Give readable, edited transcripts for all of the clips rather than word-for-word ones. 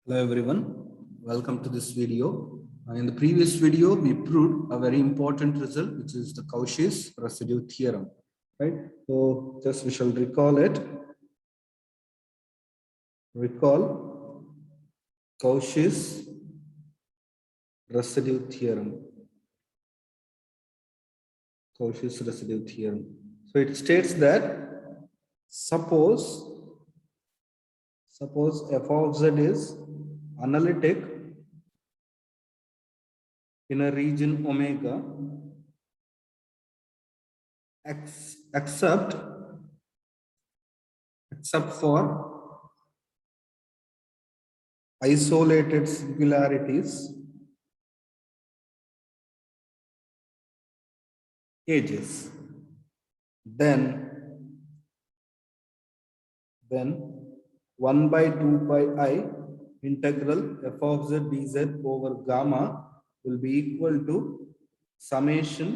Hello everyone, welcome to this video. In the previous video, we proved a very important result, which is the Cauchy's residue theorem. Right? So just we shall recall it. Recall Cauchy's residue theorem. Cauchy's residue theorem. So it states that suppose f of z is analytic in a region omega except for isolated singularities ages, then 1 by 2 pi I integral f of z dz over gamma will be equal to summation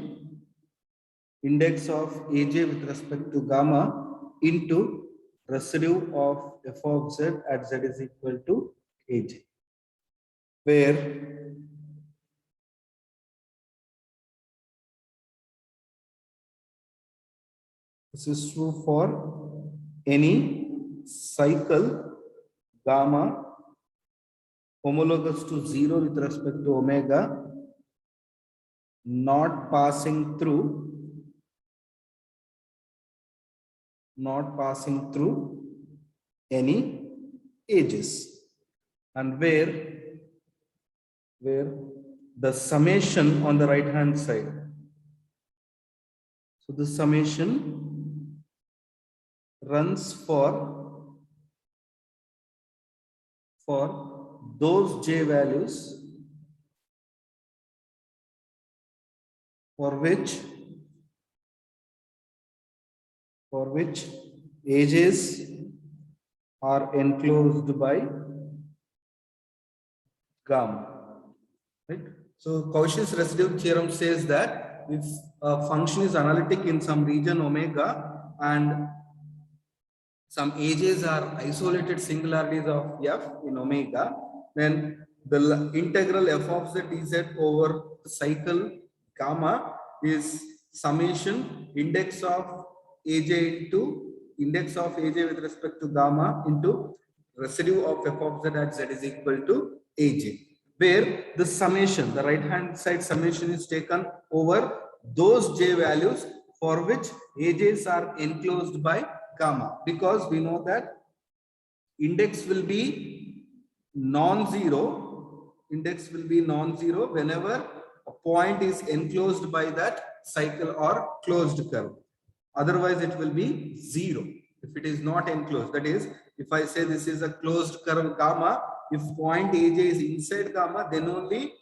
index of aj with respect to gamma into residue of f of z at z is equal to aj, where this is true for any cycle gamma homologous to 0 with respect to omega not passing through any ages, and where the summation on the right hand side, so the summation runs for those j values for which ages are enclosed by gamma, right? So Cauchy's residue theorem says that if a function is analytic in some region omega and some ages are isolated singularities of f in omega, then the integral f of z dz over the cycle gamma is summation index of aj with respect to gamma into residue of f of z at z is equal to aj, where the summation, the right hand side summation is taken over those j values for which ages are enclosed by gamma, because we know that index will be non-zero whenever a point is enclosed by that cycle or closed curve. Otherwise it will be 0 if it is not enclosed. That is, if I say this is a closed curve gamma, if point aj is inside gamma, then only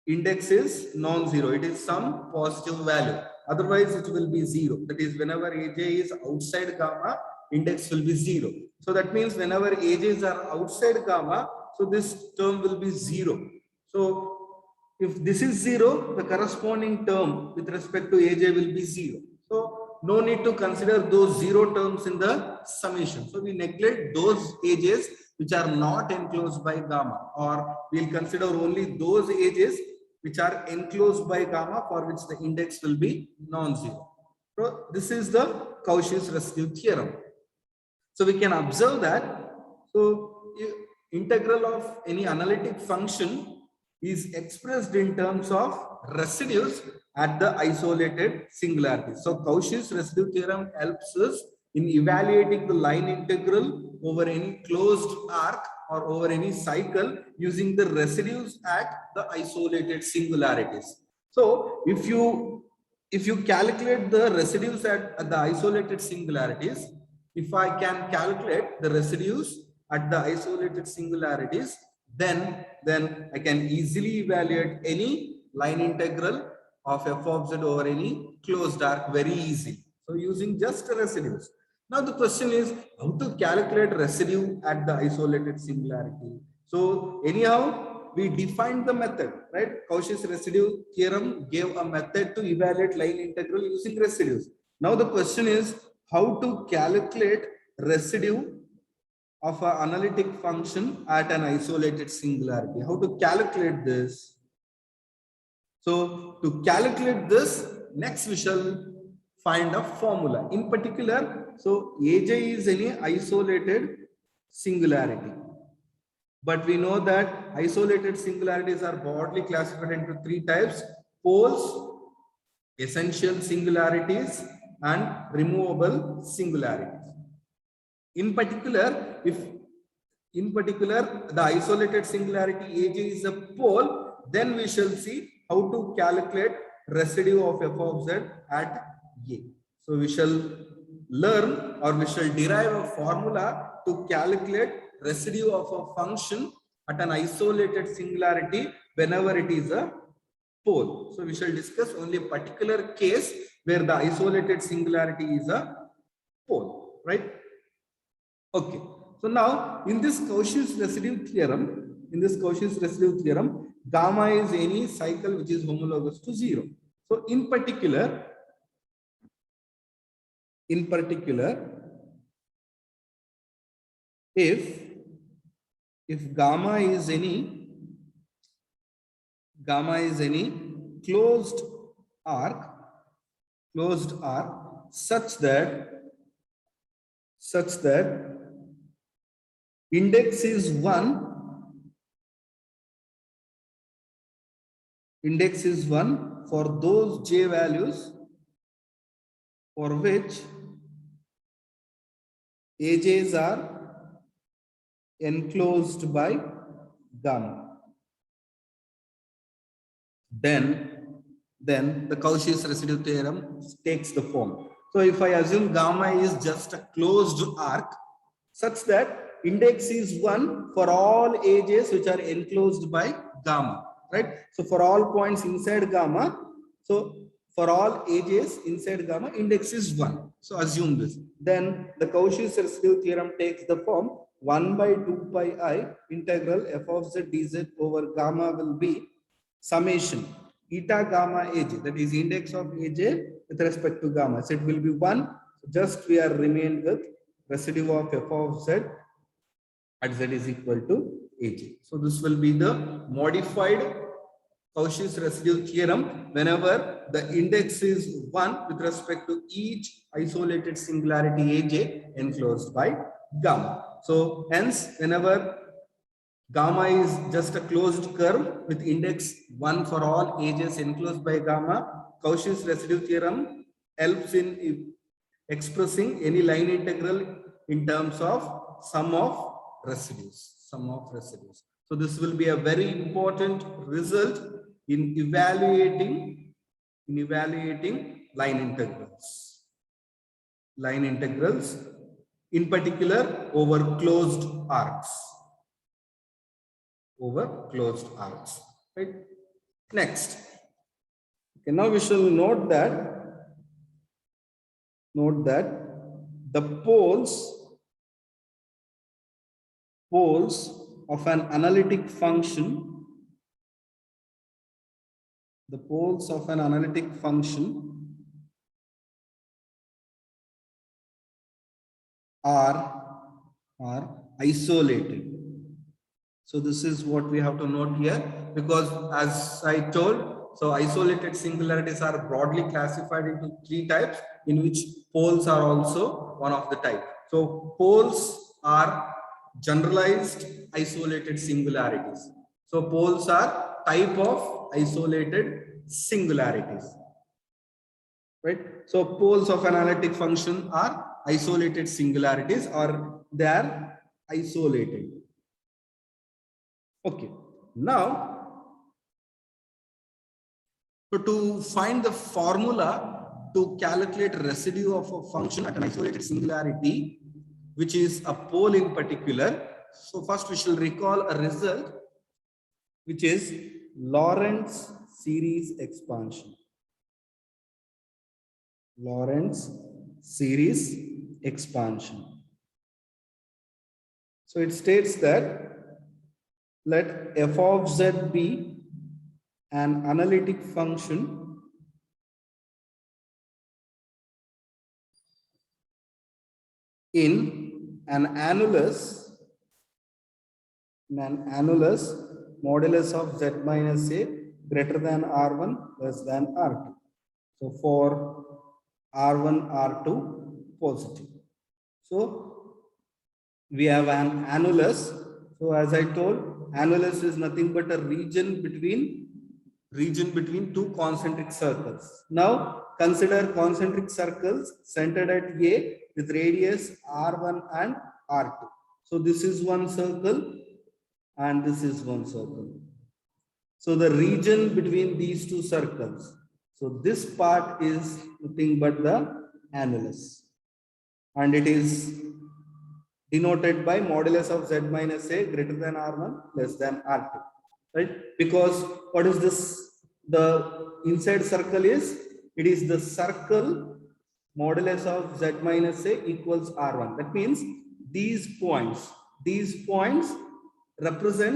index is non-zero, it is some positive value. Otherwise it will be 0. That is, whenever aj is outside gamma, index will be 0. So that means whenever ages are outside gamma, so this term will be 0. So if this is 0, the corresponding term with respect to aj will be 0. So no need to consider those 0 terms in the summation. So we neglect those ages which are not enclosed by gamma, or we'll consider only those ages which are enclosed by gamma for which the index will be non-zero. So this is the Cauchy's residue theorem. So we can observe that, so integral of any analytic function is expressed in terms of residues at the isolated singularities. So Cauchy's residue theorem helps us in evaluating the line integral over any closed arc or over any cycle using the residues at the isolated singularities. So if you calculate the residues at the isolated singularities, if I can calculate the residues at the isolated singularities, then I can easily evaluate any line integral of f of z over any closed arc very easily. So using just residues. Now the question is how to calculate residue at the isolated singularity. So anyhow, we defined the method, right? Cauchy's residue theorem gave a method to evaluate line integral using residues. Now the question is how to calculate residue of an analytic function at an isolated singularity. How to calculate this? So to calculate this, next we shall find a formula. In particular, so Aj is any isolated singularity. But we know that isolated singularities are broadly classified into three types: poles, essential singularities, and removable singularities. In particular, the isolated singularity Aj is a pole, then we shall see how to calculate residue of f of z at A. So we shall learn, or we shall derive a formula to calculate residue of a function at an isolated singularity whenever it is a pole. So we shall discuss only a particular case where the isolated singularity is a pole, right? Okay. So now in this Cauchy's residue theorem, gamma is any cycle which is homologous to 0. So in particular, if gamma is any closed arc such that index is 1 for those j values for which AJs are enclosed by gamma, then the Cauchy's residue theorem takes the form. So if I assume gamma is just a closed arc such that index is 1 for all AJs which are enclosed by gamma, right? So for all points inside gamma, so for all AJs inside gamma, index is 1. So assume this. Then the Cauchy's residue theorem takes the form 1 by 2 pi I integral f of z dz over gamma will be summation eta gamma AJ, that is index of AJ with respect to gamma. So it will be 1. Just we are remained with residue of f of z at z is equal to AJ. So this will be the modified Cauchy's residue theorem whenever the index is 1 with respect to each isolated singularity AJ enclosed by gamma. So hence, whenever gamma is just a closed curve with index 1 for all AJs enclosed by gamma, Cauchy's residue theorem helps in expressing any line integral in terms of sum of residues. So this will be a very important result in evaluating line integrals, in particular over closed arcs. Right? Next, okay, now we shall note that the poles of an analytic function, are isolated. So this is what we have to note here, because as I told, so isolated singularities are broadly classified into three types, in which poles are also one of the type. So poles are generalized isolated singularities. So poles are type of isolated singularities, right? So poles of analytic function are isolated singularities, or they are isolated. Okay, now, so to find the formula to calculate residue of a function at an isolated singularity, which is a pole in particular. So first we shall recall a result, which is Lorentz series expansion. So it states that let f of z be an analytic function in an annulus in an annulus, modulus of z minus a greater than r1 less than r2. So for r1, r2 positive. So we have an annulus. So as I told, annulus is nothing but a region between two concentric circles. Now consider concentric circles centered at A with radius R1 and R2. So this is one circle and this is one circle. So the region between these two circles. So this part is nothing but the annulus. And it is denoted by modulus of z minus a greater than r1 less than r2. Right? Because what is this? The inside circle is, it is the circle modulus of z minus a equals r1. That means these points represents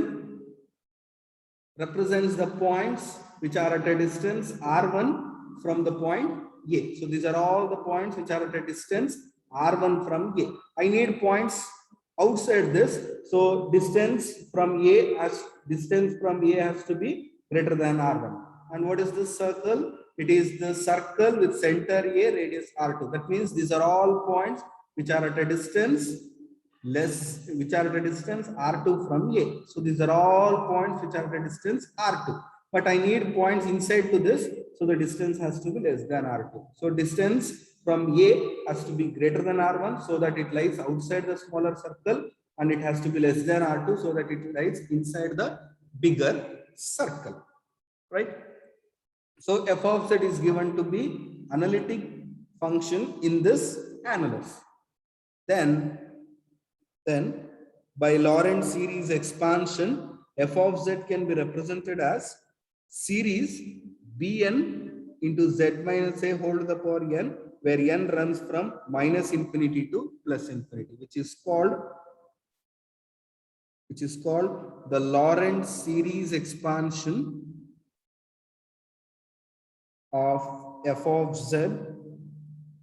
the points which are at a distance r1 from the point A. So these are all the points which are at a distance r1 from A. I need points outside this. So distance from A has to be greater than r1. And what is this circle? It is the circle with center A, radius r2. That means these are all points which are at a distance r2 from A. So these are all points which are at a distance r2. But I need points inside to this, so the distance has to be less than r2. So distance from A has to be greater than r1, so that it lies outside the smaller circle, and it has to be less than r2, so that it lies inside the bigger circle. Right? So f of z is given to be analytic function in this annulus. Then by Lorentz series expansion, f of z can be represented as series bn into z minus a whole to the power n, where n runs from minus infinity to plus infinity, which is called the Lorentz series expansion of f of z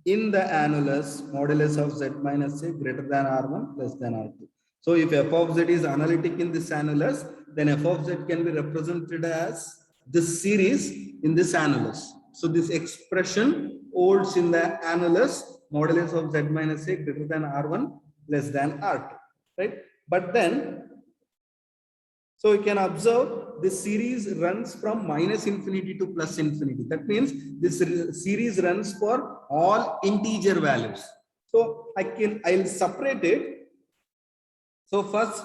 in the annulus modulus of z minus a greater than r1 less than r2. So if f of z is analytic in this annulus, then f of z can be represented as this series in this annulus. So this expression holds in the annulus modulus of z minus a greater than r1 less than r2. Right? But then, so you can observe this series runs from minus infinity to plus infinity. That means this series runs for all integer values. So I'll separate it. So first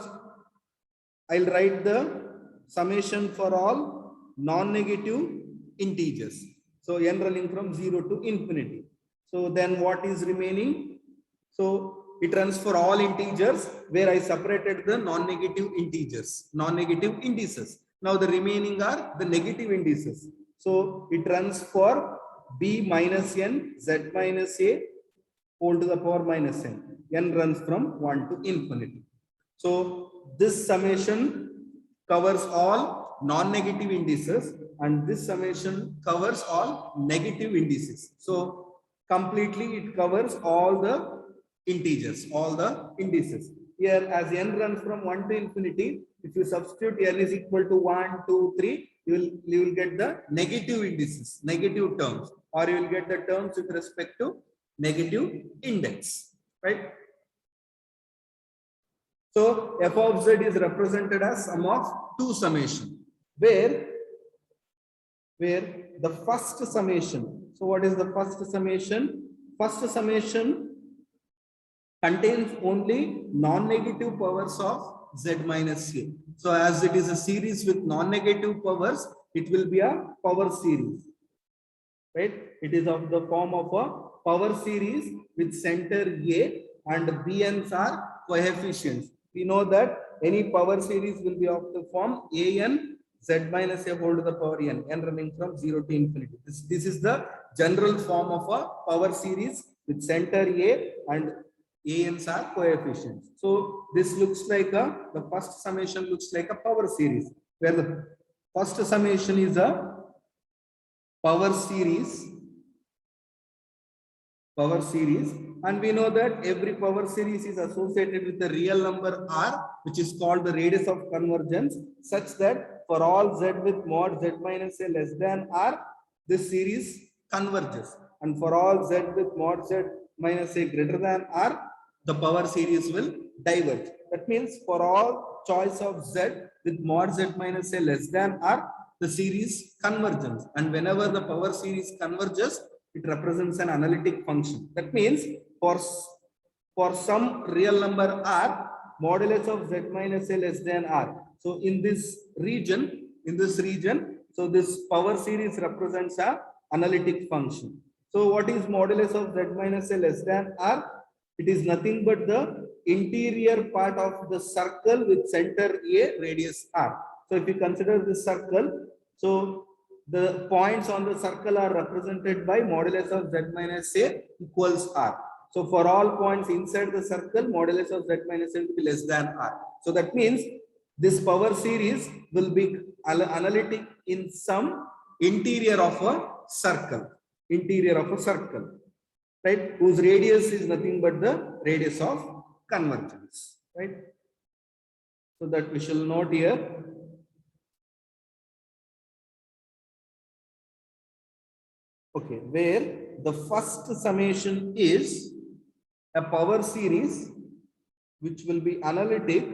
I'll write the summation for all non-negative integers. So n running from 0 to infinity. So then what is remaining? So it runs for all integers, where I separated the non-negative indices. Now the remaining are the negative indices. So it runs for b minus n, z minus a whole to the power minus n. N runs from 1 to infinity. So this summation covers all non-negative indices, and this summation covers all negative indices. So completely it covers all the integers, all the indices. Here, as n runs from 1 to infinity, if you substitute n is equal to 1, 2, 3, you will get the negative indices, negative terms, or you will get the terms with respect to negative index. Right? So f of z is represented as sum of two summation, where the first summation. So what is the first summation? First summation contains only non-negative powers of z minus a. So as it is a series with non-negative powers, it will be a power series. Right? It is of the form of a power series with center A, and bn's are coefficients. We know that any power series will be of the form an z minus a whole to the power n running from 0 to infinity. This is the general form of a power series with center A, and an's are coefficients. So this looks like the first summation looks like a power series, where the first summation is a power series power series, and we know that every power series is associated with a real number r, which is called the radius of convergence, such that for all z with mod z minus a less than r, this series converges, and for all z with mod z minus a greater than r, the power series will diverge. That means for all choice of z with mod z minus a less than r, the series convergence, and whenever the power series converges, it represents an analytic function. That means for some real number r, modulus of z minus a less than r. So in this region, so this power series represents a analytic function. So what is modulus of z minus a less than r? It is nothing but the interior part of the circle with center a, radius r. So if you consider this circle, so the points on the circle are represented by modulus of z minus a equals r. So for all points inside the circle, modulus of z minus a will be less than r. So that means this power series will be analytic in some interior of a circle, right? Whose radius is nothing but the radius of convergence, right? So that we shall note here. Okay, where the first summation is a power series which will be analytic,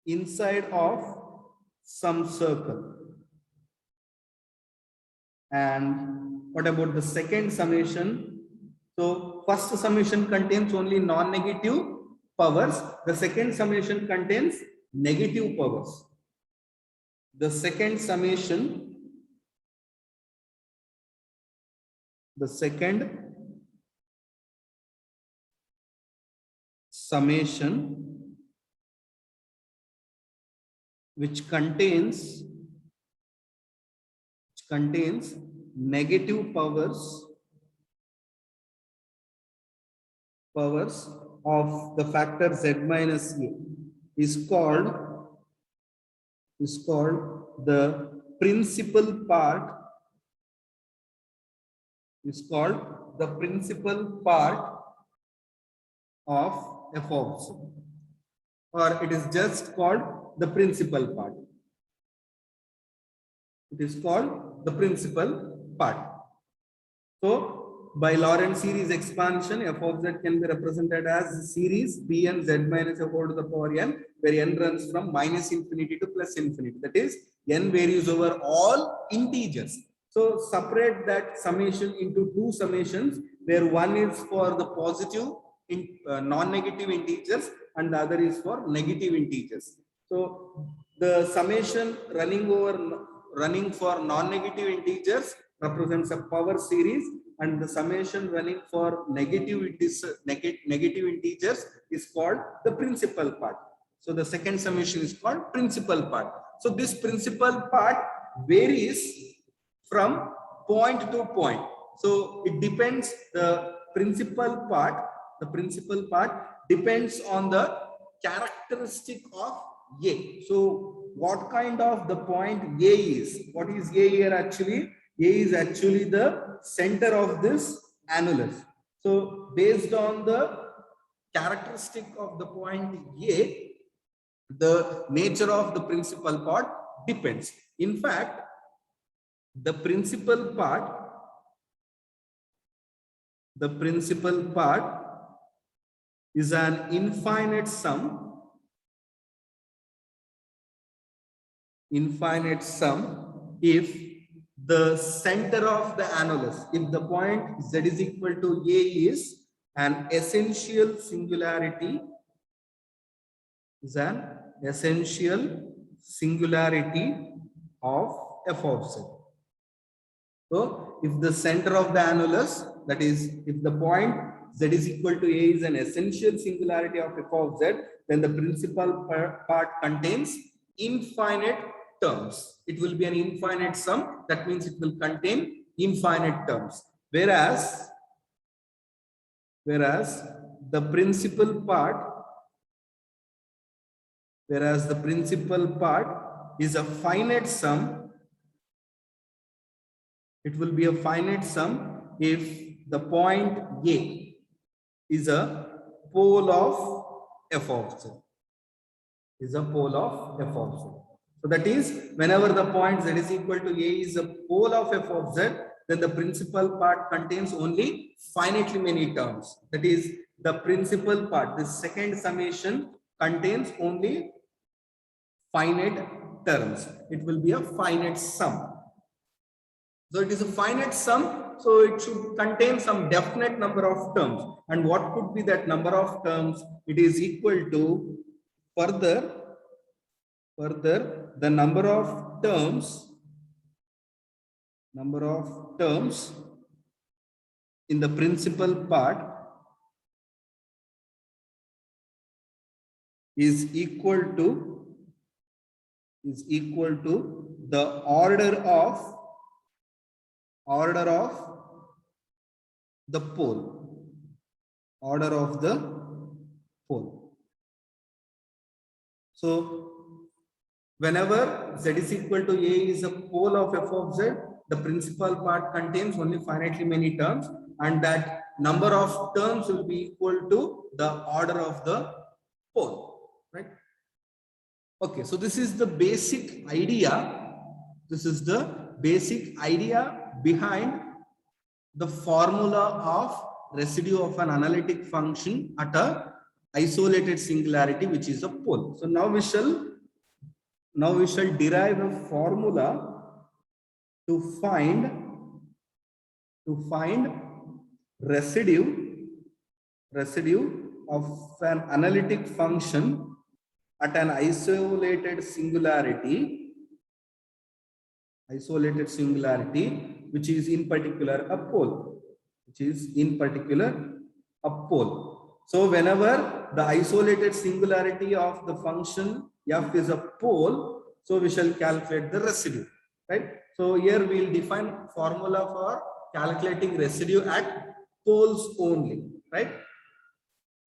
inside of some circle. And what about the second summation? So first summation contains only non-negative powers. The second summation contains negative powers. The second summation which contains negative powers of the factor z minus a is called the principal part of f of z, or it is just called the principal part. It is called the principal part. So by Lorentz series expansion, f of z can be represented as series Bn z minus f whole to the power n, where n runs from minus infinity to plus infinity. That is, n varies over all integers. So separate that summation into two summations, where one is for the positive non-negative integers and the other is for negative integers. So the summation running for non-negative integers represents a power series, and the summation running for negative integers is called the principal part. So the second summation is called principal part. So this principal part varies from point to point. So it depends, the principal part depends on the characteristic of A. So what kind of the point A is? What is A here actually? A is actually the center of this annulus. So based on the characteristic of the point A, the nature of the principal part depends. In fact, the principal part is an infinite sum if the center of the annulus, if the point z is equal to A is an essential singularity, of f of z. So if the center of the annulus, that is, if the point z is equal to A is an essential singularity of f of z, then the principal part contains infinite terms. It will be an infinite sum. That means it will contain infinite terms. Whereas the principal part is a finite sum It will be a finite sum if the point A is a pole of f of z. Is a pole of f of z. So that is, whenever the point z is equal to a is a pole of f of z, then the principal part contains only finitely many terms. That is, the principal part, the second summation, contains only finite terms. It will be a finite sum. So it is a finite sum, so it should contain some definite number of terms. And what could be that number of terms? It is equal to further the number of terms in the principal part is equal to the order of the pole, So whenever z is equal to a is a pole of f of z, the principal part contains only finitely many terms, and that number of terms will be equal to the order of the pole, right? Okay, so this is the basic idea. This is the basic idea behind the formula of residue of an analytic function at a isolated singularity, which is a pole. So now we shall derive a formula to find residue of an analytic function at an isolated singularity, which is in particular a pole, So whenever the isolated singularity of the function f is a pole, so we shall calculate the residue, right? So here we will define formula for calculating residue at poles only, right?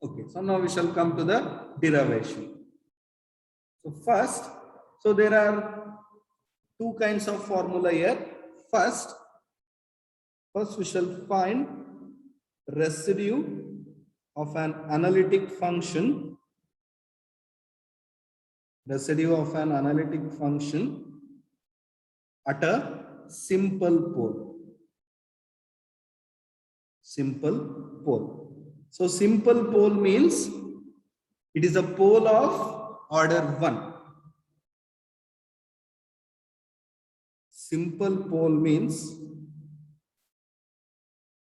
Okay, so now we shall come to the derivation. So first, so there are two kinds of formula here. First we shall find residue of an analytic function, at a simple pole. So simple pole means it is a pole of order 1. Simple pole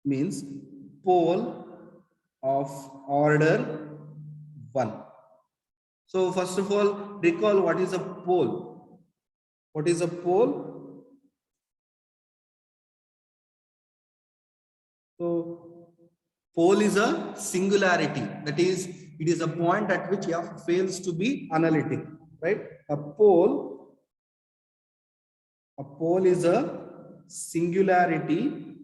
means pole of order 1. So first of all, recall what is a pole. What is a pole? So pole is a singularity. That is, it is a point at which f fails to be analytic, right? A pole is a singularity.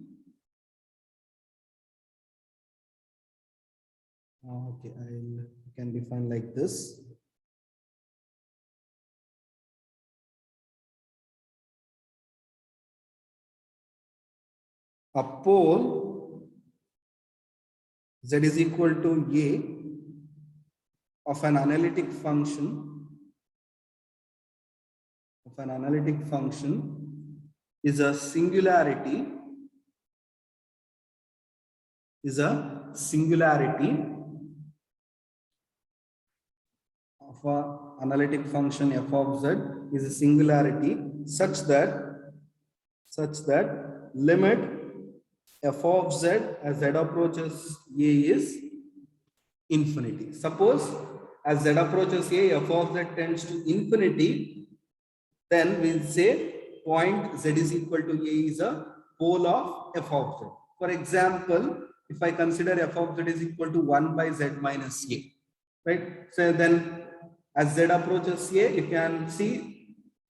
Okay, I can define like this. A pole z is equal to a of an analytic function is a singularity of an analytic function f of z is a singularity such that limit f of z as z approaches a is infinity. Suppose as z approaches a, f of z tends to infinity, then we'll say point z is equal to a is a pole of f of z. For example, if I consider f of z is equal to 1 by z minus a, right? So then as z approaches a, you can see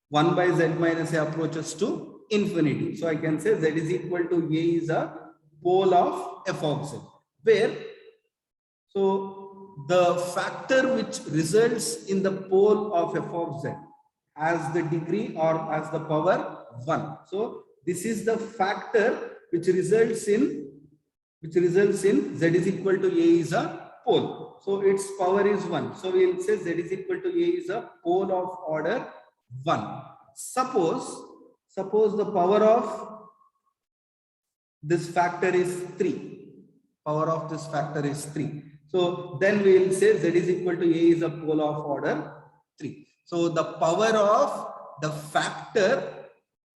1 by z minus a approaches to infinity. So I can say z is equal to a is a pole of f of z, where so the factor which results in the pole of f of z has the degree or as the power 1. So this is the factor which results in z is equal to a is a pole. So its power is 1. So we will say z is equal to a is a pole of order 1. Suppose the power of this factor is 3. Power of this factor is 3. So then we will say z is equal to a is a pole of order 3. So the power of the factor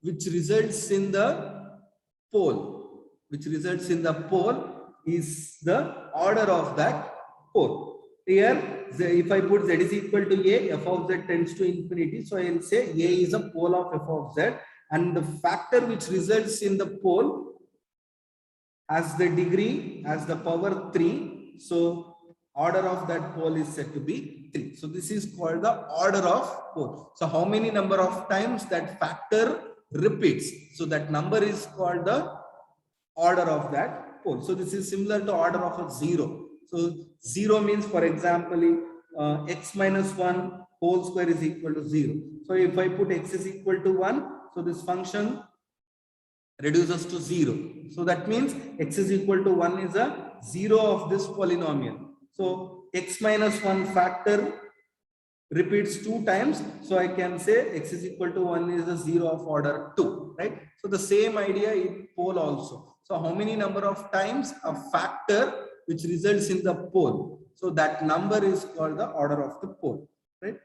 which results in the pole, is the order of that pole. Here, if I put z is equal to a, f of z tends to infinity. So I will say a is a pole of f of z, and the factor which results in the pole as the degree, as the power 3. So order of that pole is said to be 3. So this is called the order of pole. So how many number of times that factor repeats? So that number is called the order of that pole. So this is similar to order of a 0. So 0 means, for example, x minus 1 whole square is equal to 0. So if I put x is equal to 1, so this function reduces to 0. So that means x is equal to 1 is a 0 of this polynomial. So x minus 1 factor repeats 2 times. So I can say x is equal to 1 is a 0 of order 2, right? So the same idea in pole also. So how many number of times a factor which results in the pole? So that number is called the order of the pole, right?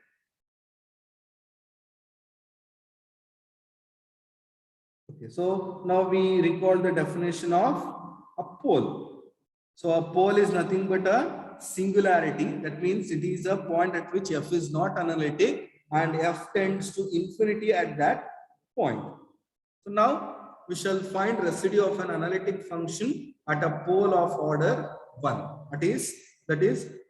Okay, so now we recall the definition of a pole. So a pole is nothing but a singularity. That means it is a point at which f is not analytic and f tends to infinity at that point. So now we shall find residue of an analytic function at a pole of order 1. That is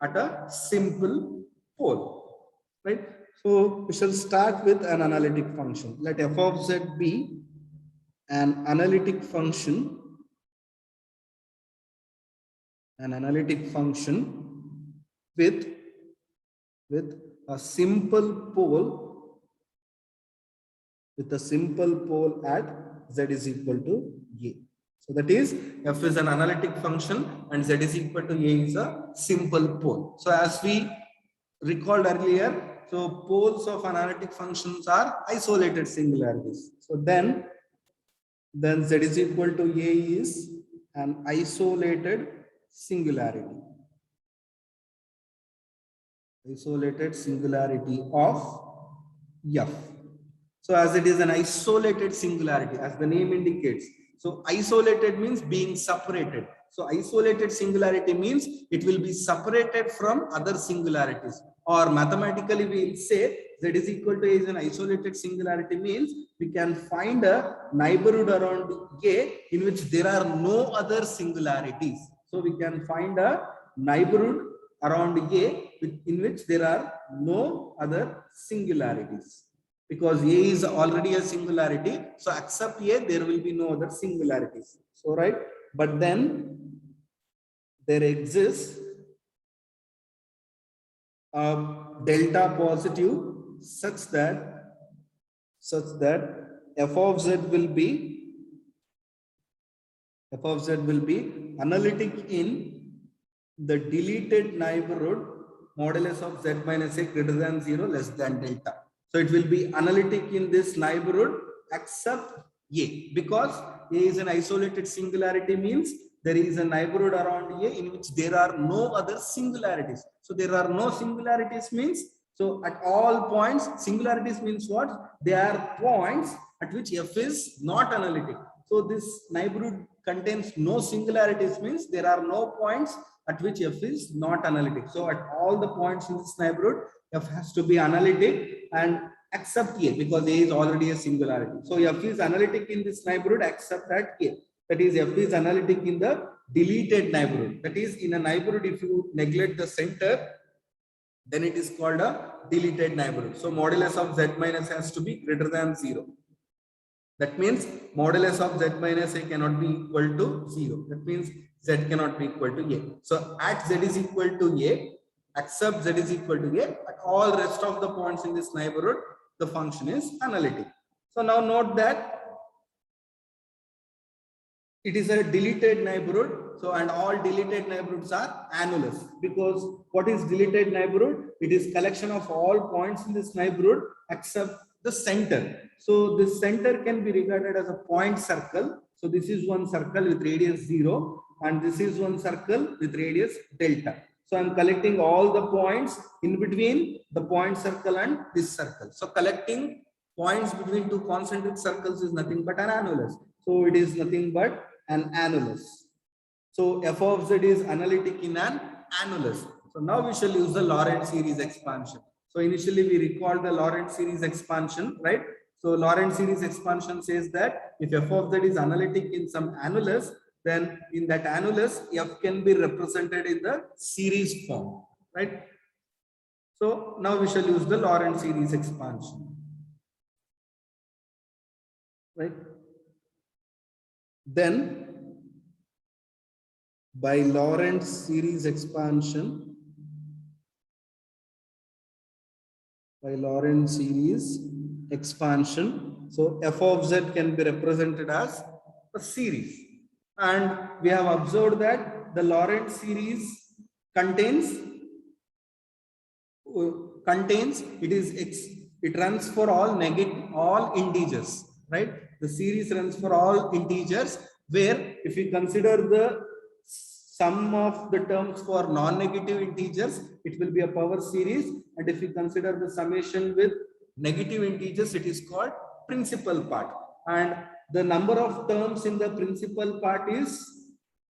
at a simple pole, right? So we shall start with an analytic function. Let f of z be an analytic function with a simple pole at z is equal to a. So that is, f is an analytic function and z is equal to a is a simple pole. So as we recalled earlier, so poles of analytic functions are isolated singularities. So then z is equal to a is an isolated singularity of f. So as it is an isolated singularity, as the name indicates, so isolated means being separated. So isolated singularity means it will be separated from other singularities, or mathematically we will say z is equal to a is an isolated singularity means we can find a neighborhood around a in which there are no other singularities. So we can find a neighborhood around a in which there are no other singularities. Because a is already a singularity, so except a there will be no other singularities. So right, but then there exists a delta positive such that f of z will be analytic in the deleted neighborhood modulus of z minus a greater than 0 less than delta. So it will be analytic in this neighborhood except a, because a is an isolated singularity means there is a neighborhood around a in which there are no other singularities. So there are no singularities means, so at all points, singularities means what? They are points at which f is not analytic. So this neighborhood contains no singularities means there are no points at which f is not analytic. So at all the points in this neighborhood, f has to be analytic and except a, because a is already a singularity. So f is analytic in this neighborhood except at a. That is, f is analytic in the deleted neighborhood. That is, in a neighborhood, if you neglect the center, then it is called a deleted neighborhood. So modulus of z minus has to be greater than 0. That means modulus of z minus a cannot be equal to 0. That means z cannot be equal to a. So at z is equal to a, except z is equal to a, at all rest of the points in this neighborhood, the function is analytic. So now note that it is a deleted neighborhood. So, and all deleted neighborhoods are annulus, because what is deleted neighborhood? It is collection of all points in this neighborhood except the center. So this center can be regarded as a point circle. So this is one circle with radius 0, and this is one circle with radius delta. So I'm collecting all the points in between the point circle and this circle. So collecting points between two concentric circles is nothing but an annulus. So it is nothing but an annulus. So f of z is analytic in an annulus. So now we shall use the Lorentz series expansion. So initially we recall the Lorentz series expansion, right? So Lorentz series expansion says that if f of z is analytic in some annulus, then in that annulus, f can be represented in the series form, right? So now we shall use the Lorentz series expansion, right? Then by Lorentz series expansion, so f of z can be represented as a series, and we have observed that the Lorentz series contains it runs for all integers, right? The series runs for all integers, where if we consider the sum of the terms for non-negative integers, it will be a power series, and if we consider the summation with negative integers, it is called principal part, and the number of terms in the principal part is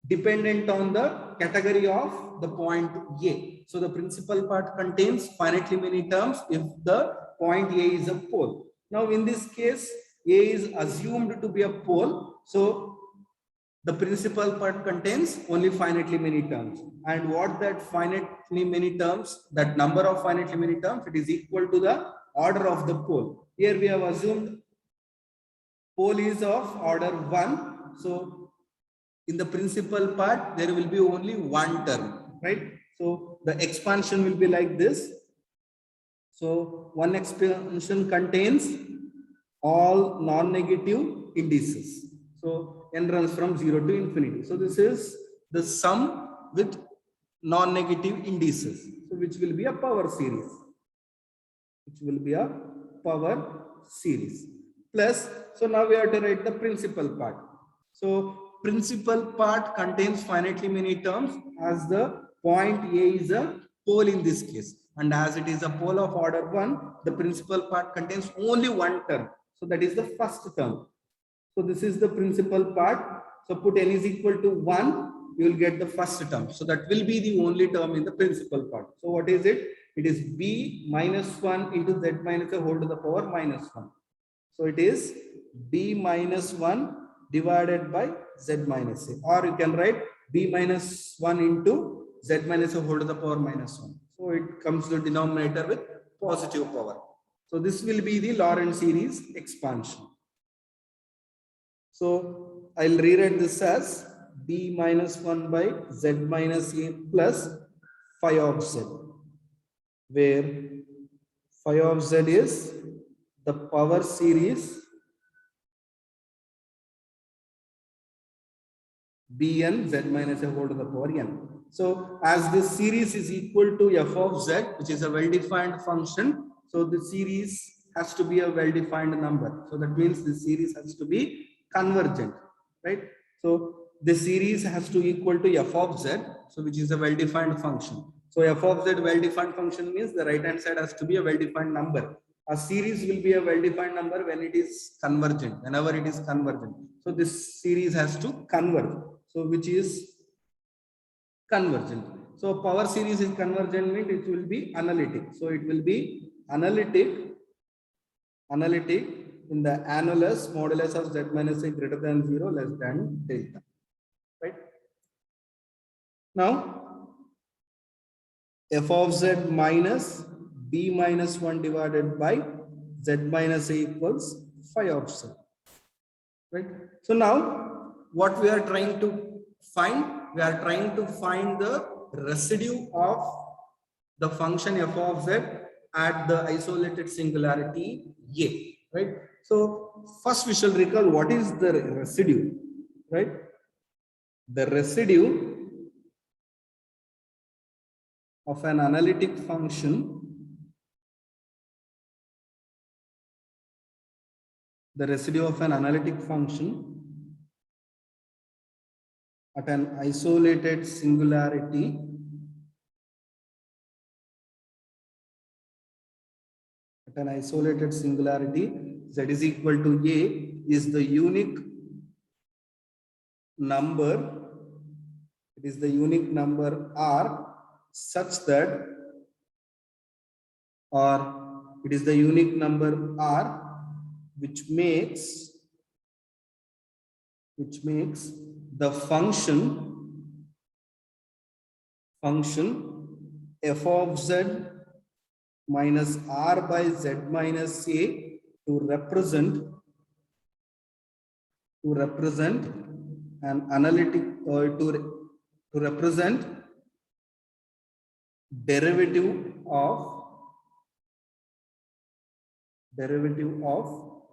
dependent on the category of the point A. So the principal part contains finitely many terms if the point A is a pole. Now in this case, A is assumed to be a pole, so the principal part contains only finitely many terms. And what that finitely many terms, that number of finitely many terms, it is equal to the order of the pole. Here we have assumed pole is of order 1. So in the principal part, there will be only one term, right? So the expansion will be like this. So one expansion contains all non-negative indices. So n runs from 0 to infinity. So this is the sum with non-negative indices, so which will be a power series. Plus, so now we have to write the principal part. So principal part contains finitely many terms, as the point A is a pole in this case, and as it is a pole of order 1, the principal part contains only one term. So that is the first term. So this is the principal part. So put n is equal to 1, you will get the first term. So that will be the only term in the principal part. So what is it? It is b minus 1 into z minus a whole to the power minus 1. So it is b minus 1 divided by z minus a, or you can write b minus 1 into z minus a whole to the power minus 1. So it comes to the denominator with positive power. So this will be the Lorentz series expansion. So I'll rewrite this as b minus 1 by z minus a plus phi of z, where phi of z is the power series bn z minus a whole to the power n. So as this series is equal to f of z, which is a well-defined function, so the series has to be a well-defined number. So that means the series has to be convergent, right? So the series has to equal to f of z, so which is a well-defined function. So f of z well-defined function means the right hand side has to be a well-defined number. A series will be a well-defined number when it is convergent, whenever it is convergent. So this series has to converge. So which is convergent. So power series is convergent means it will be analytic. So it will be analytic in the annulus modulus of z minus a greater than 0 less than delta, right? Now f of z minus b minus 1 divided by z minus a equals phi of z, right? So now what we are trying to find, we are trying to find the residue of the function f of z at the isolated singularity A, right? So first we shall recall what is the residue, right? the residue of an analytic function at an isolated singularity z is equal to a is the unique number, it is the unique number r such that, or it is the unique number r which makes the function f of z minus r by z minus a to represent an analytic, or to represent derivative of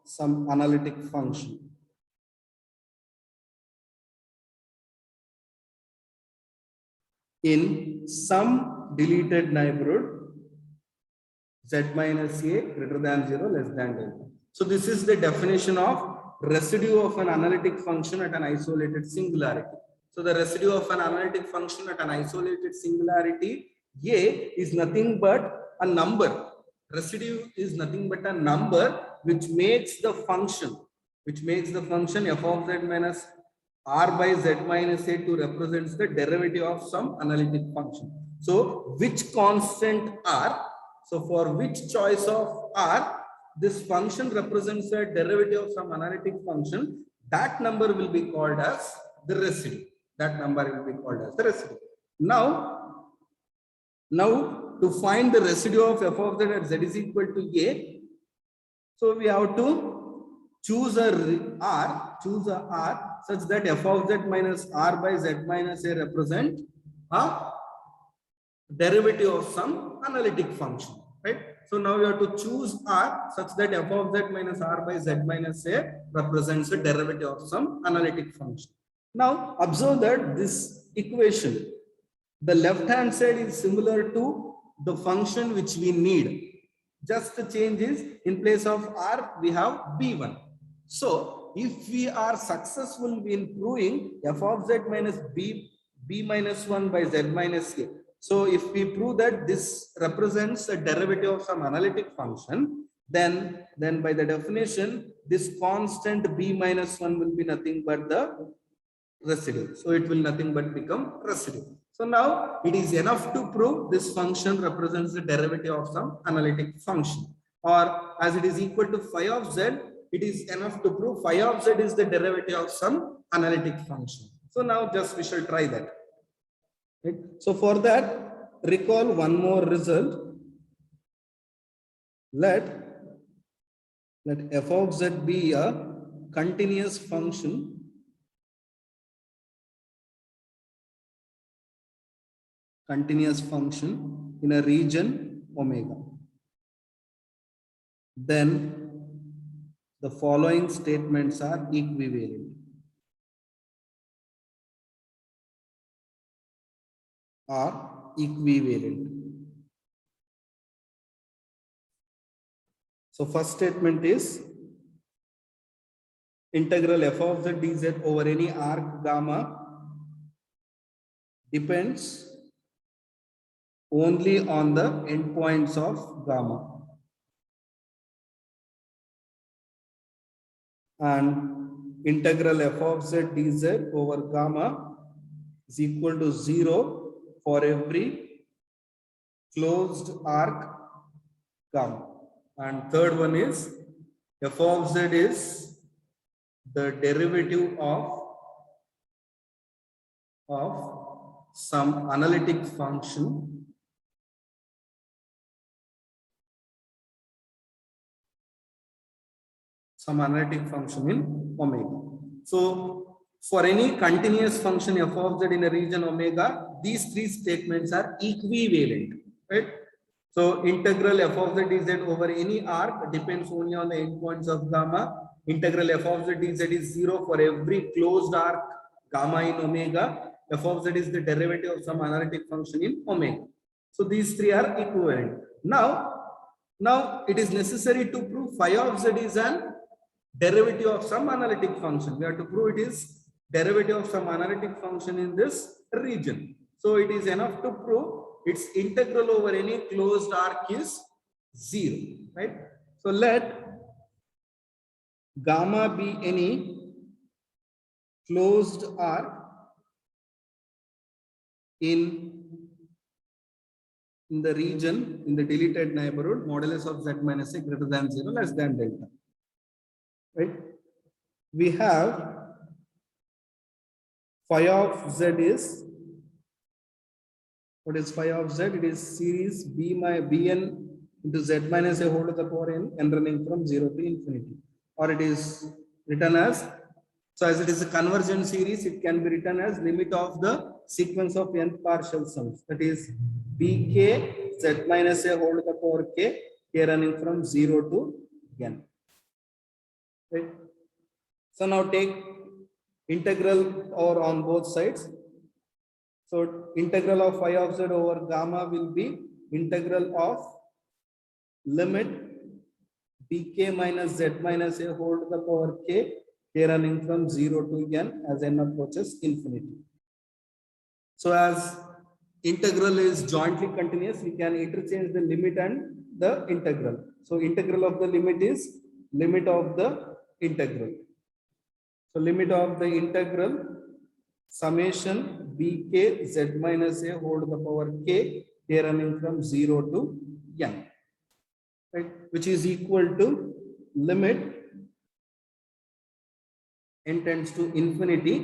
some analytic function. In some deleted neighborhood z minus a greater than 0 less than delta. So this is the definition of residue of an analytic function at an isolated singularity. So the residue of an analytic function at an isolated singularity a is nothing but a number. Residue is nothing but a number which makes the function f of z minus r by z minus a to represents the derivative of some analytic function. So which constant r, so for which choice of r this function represents a derivative of some analytic function, that number will be called as the residue. Now to find the residue of f of z at z is equal to a, so we have to choose a r such that f of z minus r by z minus a represent a derivative of some analytic function, right? So now you have to choose r such that f of z minus r by z minus a represents a derivative of some analytic function. Now observe that this equation, the left hand side is similar to the function which we need. Just the change is, in place of r we have b1. So if we are successful in proving f of z minus b minus 1 by z minus a, so if we prove that this represents a derivative of some analytic function, then by the definition this constant b minus 1 will be nothing but the residue. So it will nothing but become residue. So now it is enough to prove this function represents the derivative of some analytic function, or as it is equal to phi of z, it is enough to prove phi of z is the derivative of some analytic function. So now just we shall try that. Right? So for that, recall one more result. Let f of z be a continuous function in a region omega. Then the following statements are equivalent. So first statement is integral f of z dz over any arc gamma depends only on the endpoints of gamma, and integral f of z dz over gamma is equal to 0 for every closed arc gamma. And third one is f of z is the derivative of some analytic function in omega. So for any continuous function f of z in a region omega, these three statements are equivalent, right? So integral f of z dz over any arc depends only on the endpoints of gamma. Integral f of z dz is 0 for every closed arc gamma in omega, f of z is the derivative of some analytic function in omega. So these three are equivalent. Now it is necessary to prove phi of z is an derivative of some analytic function. We have to prove it is derivative of some analytic function in this region. So it is enough to prove its integral over any closed arc is 0, right? So let gamma be any closed arc in the region, in the deleted neighborhood, modulus of z minus a greater than 0, less than delta, right? We have phi of z is, what is phi of z? It is series bn into z minus a whole to the power n running from 0 to infinity, or it is written as, so as it is a convergent series, it can be written as limit of the sequence of n partial sums, that is bk z minus a whole to the power k running from 0 to n, right? So now take integral or on both sides. So integral of phi of z over gamma will be integral of limit bk minus z minus a whole to the power k running from 0 to n as n approaches infinity. So as integral is jointly continuous, we can interchange the limit and the integral. So integral of the limit is limit of the integral. So limit of the integral summation bk z minus a whole to the power k running from 0 to n, right? Which is equal to limit n tends to infinity.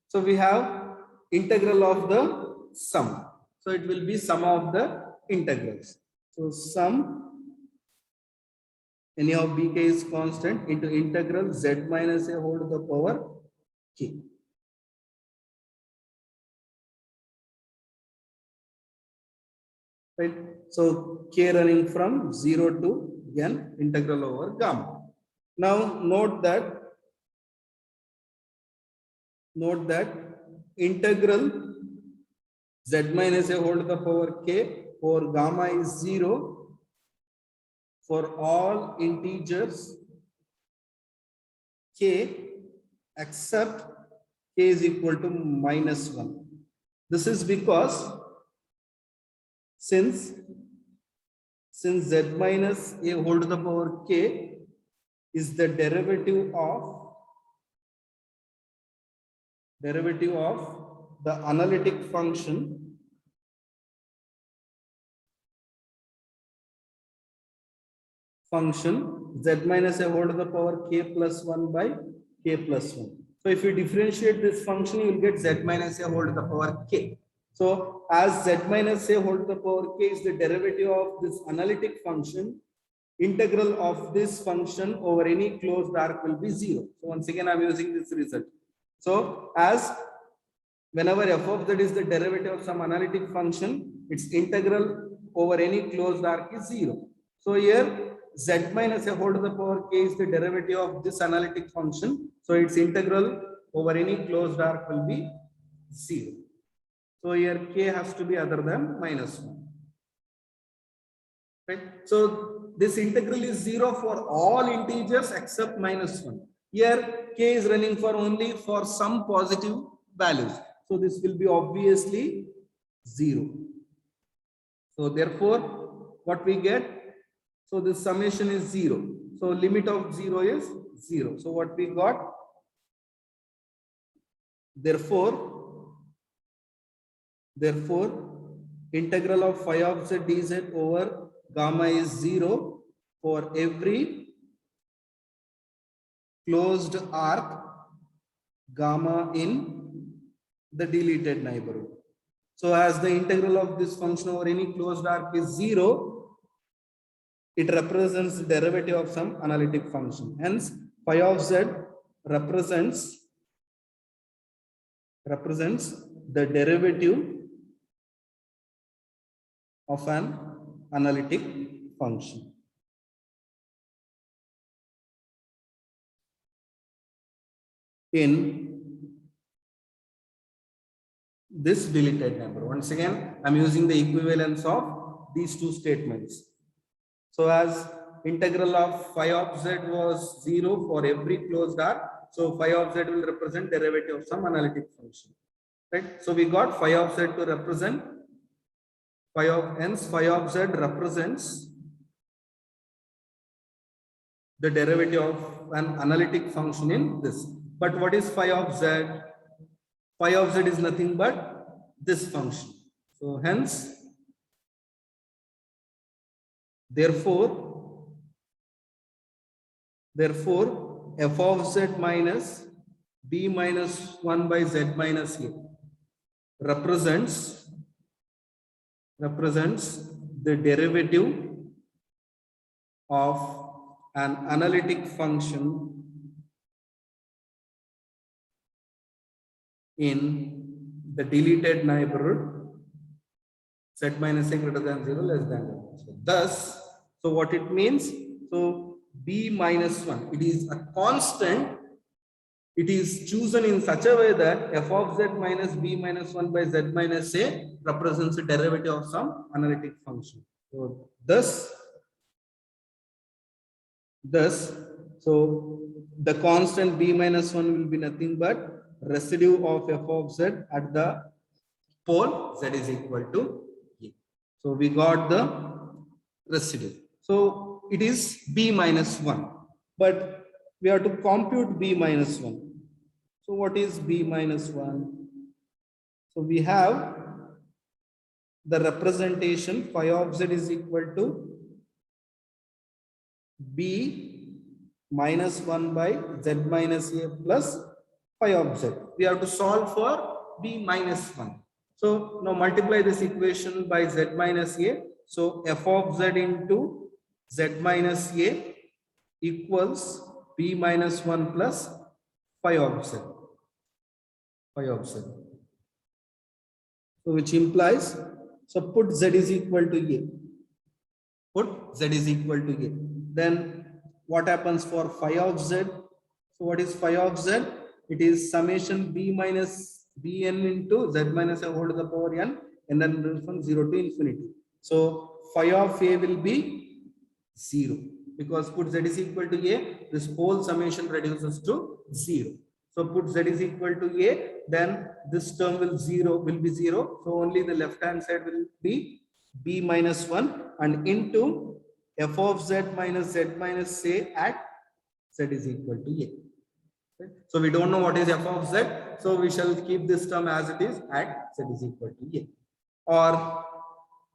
So we have integral of the sum. So it will be sum of the integrals. So sum, any of bk is constant, into integral z minus a whole to the power k. Right? So k running from 0 to n, integral over gamma. Now note that integral z minus a whole to the power k for gamma is 0 for all integers k except k is equal to -1. This is because since z minus a whole to the power k is the derivative of the analytic function z minus a whole to the power k plus 1 by k plus 1. So if you differentiate this function, you will get z minus a whole to the power k. So as z minus a whole to the power k is the derivative of this analytic function, integral of this function over any closed arc will be 0. So once again, I am using this result. So as whenever f of z is the derivative of some analytic function, its integral over any closed arc is 0. So here z minus a whole to the power k is the derivative of this analytic function. So its integral over any closed arc will be 0. So here k has to be other than -1. Right? So this integral is 0 for all integers except -1. Here k is running for only for some positive values. So this will be obviously 0. So therefore, what we get? So this summation is 0. So limit of 0 is 0. So what we got? Therefore, integral of phi of z dz over gamma is 0 for every closed arc gamma in the deleted neighborhood. So as the integral of this function over any closed arc is 0, it represents the derivative of some analytic function. Hence, phi of z represents the derivative of an analytic function. In this deleted number. Once again, I'm using the equivalence of these two statements. So as integral of phi of z was 0 for every closed R, so phi of z will represent derivative of some analytic function, right? So we got phi of z to represent phi of z represents the derivative of an analytic function in this. But what is phi of z? Phi of z is nothing but this function. So hence, therefore, f of z minus b minus 1 by z minus a represents the derivative of an analytic function in the deleted neighborhood z minus a greater than 0 less than 1. So thus, so what it means, so b minus 1, it is a constant, it is chosen in such a way that f of z minus b minus 1 by z minus a represents a derivative of some analytic function. So thus, so the constant b minus 1 will be nothing but residue of f of z at the pole z is equal to a. So we got the residue. So it is b minus 1, but we have to compute b minus 1. So what is b minus 1? So we have the representation phi of z is equal to b minus 1 by z minus a plus phi of z. We have to solve for b minus 1. So now multiply this equation by z minus a. So f of z into z minus a equals b minus 1 plus phi of z. So which implies, so put z is equal to a. Then what happens for phi of z? So what is phi of z? It is summation b minus bn into z minus a whole to the power n, and then from 0 to infinity. So phi of a will be 0, because put z is equal to a, this whole summation reduces to 0. So put z is equal to a, then this term will be 0. So only the left hand side will be b minus 1 and into f of z minus a at z is equal to a. Okay. So we don't know what is f of z, so we shall keep this term as it is at z is equal to a.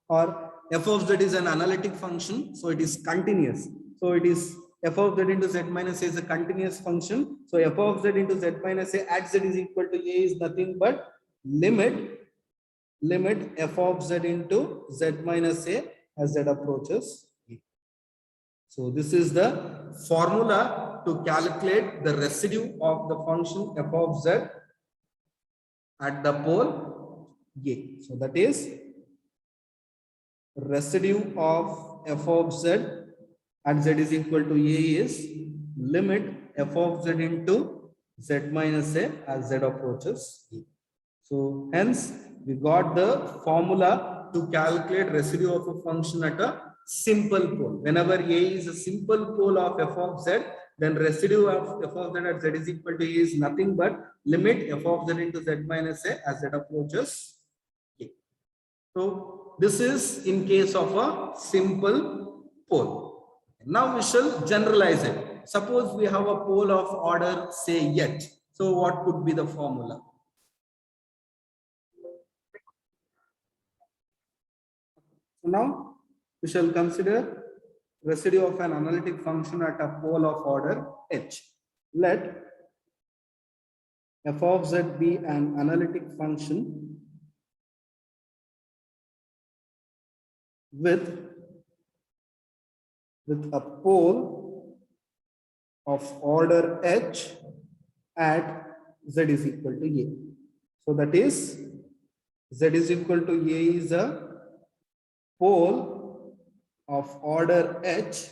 Or f of z is an analytic function, so it is continuous. So it is f of z into z minus a is a continuous function. So f of z into z minus a at z is equal to a is nothing but limit f of z into z minus a as z approaches a. So this is the formula to calculate the residue of the function f of z at the pole a. So that is residue of f of z at z is equal to a is limit f of z into z minus a as z approaches a. So hence we got the formula to calculate residue of a function at a simple pole. Whenever a is a simple pole of f of z, then residue of f of z at z is equal to a is nothing but limit f of z into z minus a as z approaches a. So this is in case of a simple pole. Now we shall generalize it. Suppose we have a pole of order say h. So what could be the formula? So now we shall consider residue of an analytic function at a pole of order h. Let f of z be an analytic function with a pole of order h at z is equal to a. So that is z is equal to a is a pole of order h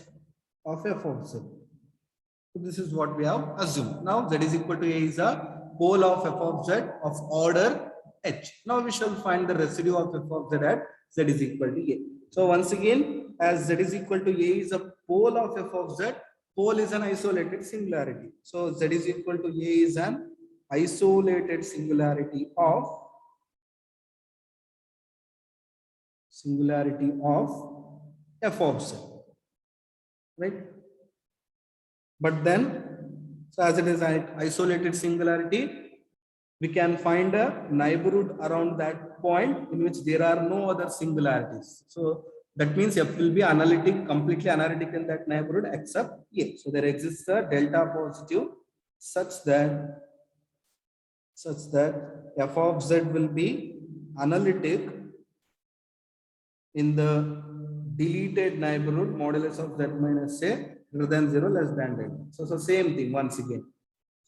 of f of z. So this is what we have assumed. Now z is equal to a is a pole of f of z of order h. Now we shall find the residue of f of z at z is equal to a. So once again, as z is equal to a is a pole of f of z, pole is an isolated singularity. So z is equal to a is an isolated singularity of f of z, right? But then, so as it is an isolated singularity, we can find a neighborhood around that point in which there are no other singularities. So that means f will be analytic, completely analytic in that neighborhood except a. So there exists a delta positive such that f of z will be analytic in the deleted neighborhood modulus of z minus a greater than 0 less than delta. So same thing once again.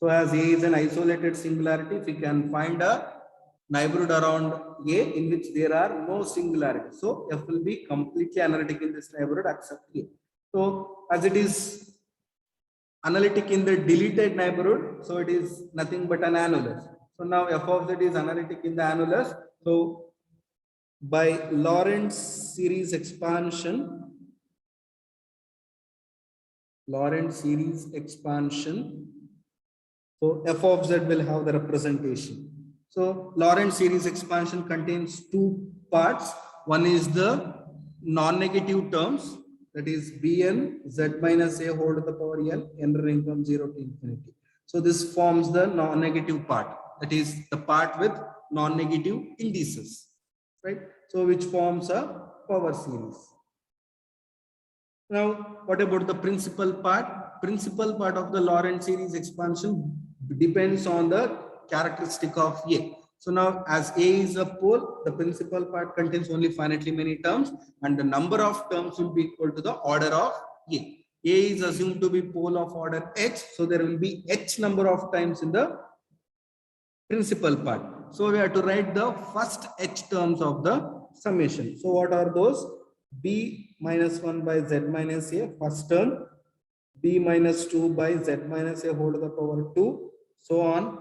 So as a is an isolated singularity, if we can find a neighborhood around a in which there are no singularities. So f will be completely analytic in this neighborhood except a. So as it is analytic in the deleted neighborhood, so it is nothing but an annulus. So now f of z is analytic in the annulus. So by Lorentz series expansion, so f of z will have the representation. So Lorentz series expansion contains two parts. One is the non-negative terms, that is bn z minus a whole to the power n, n range from 0 to infinity. So this forms the non-negative part, that is the part with non-negative indices, right? So which forms a power series. Now, what about the principal part? Principal part of the Lorentz series expansion depends on the characteristic of A. So now, as A is a pole, the principal part contains only finitely many terms, and the number of terms will be equal to the order of A. A is assumed to be pole of order h, so there will be h number of times in the principal part. So we have to write the first h terms of the summation. So what are those? B minus 1 by z minus a, first term, b minus 2 by z minus a whole to the power 2, so on,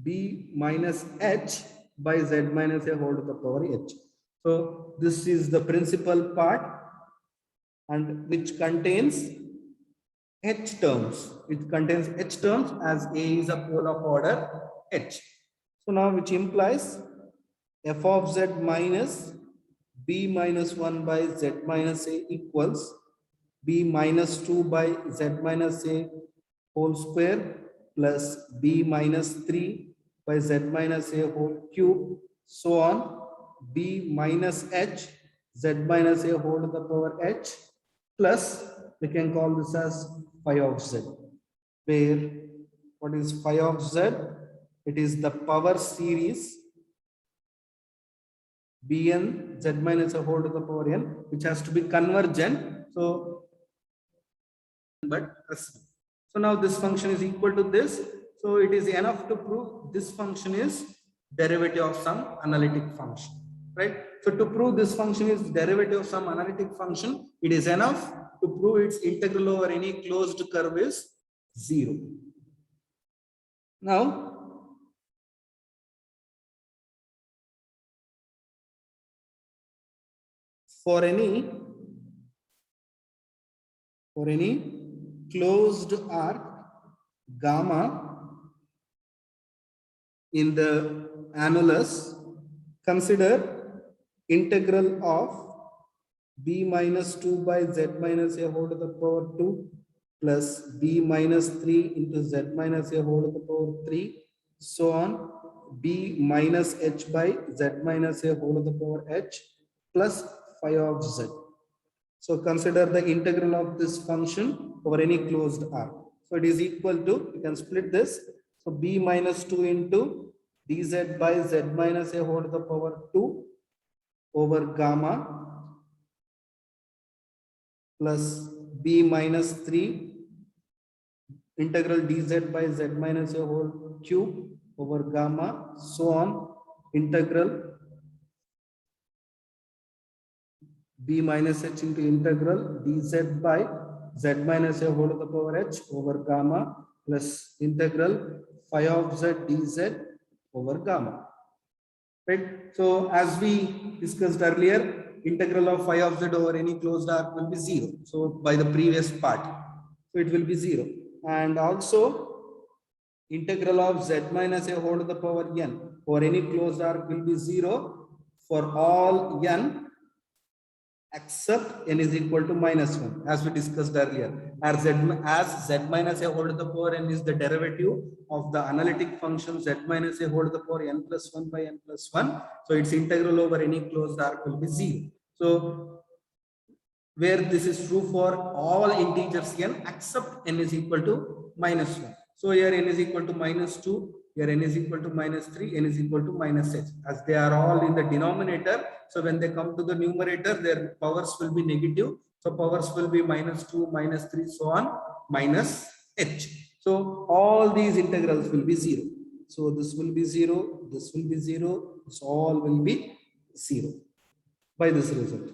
b minus h by z minus a whole to the power h. So this is the principal part, and which contains h terms. It contains h terms as a is a pole of order h. So now which implies f of z minus b minus 1 by z minus a equals b minus 2 by z minus a whole square plus b minus 3 by z minus a whole cube, so on, b minus h z minus a whole to the power h, plus we can call this as phi of z, where what is phi of z? It is the power series bn z minus a whole to the power n, which has to be convergent. So now this function is equal to this. So it is enough to prove this function is derivative of some analytic function, right? So to prove this function is derivative of some analytic function, it is enough to prove its integral over any closed curve is 0. Now, for any closed arc gamma in the annulus, consider integral of b minus 2 by z minus a whole to the power 2 plus b minus 3 into z minus a whole to the power 3, so on, b minus h by z minus a whole to the power h plus phi of z. So consider the integral of this function over any closed arc. So it is equal to, you can split this. So b minus 2 into dz by z minus a whole to the power 2 over gamma plus b minus 3 integral dz by z minus a whole cube over gamma, so on, integral b minus h into integral dz by z minus a whole to the power h over gamma plus integral phi of z dz over gamma. right? So as we discussed earlier, integral of phi of z over any closed arc will be 0. So by the previous part, so it will be 0. And also integral of z minus a whole to the power n or any closed arc will be 0 for all n except n is equal to -1, as we discussed earlier. As z minus a whole to the power n is the derivative of the analytic function z minus a whole to the power n plus 1 by n plus 1. So its integral over any closed arc will be 0. So where this is true for all integers n except n is equal to -1. So here n is equal to -2, here n is equal to -3, n is equal to -h, as they are all in the denominator. So when they come to the numerator, their powers will be negative. So powers will be -2, -3, so on, -h. So all these integrals will be 0. So this will be 0, this will be 0, this all will be 0 by this result.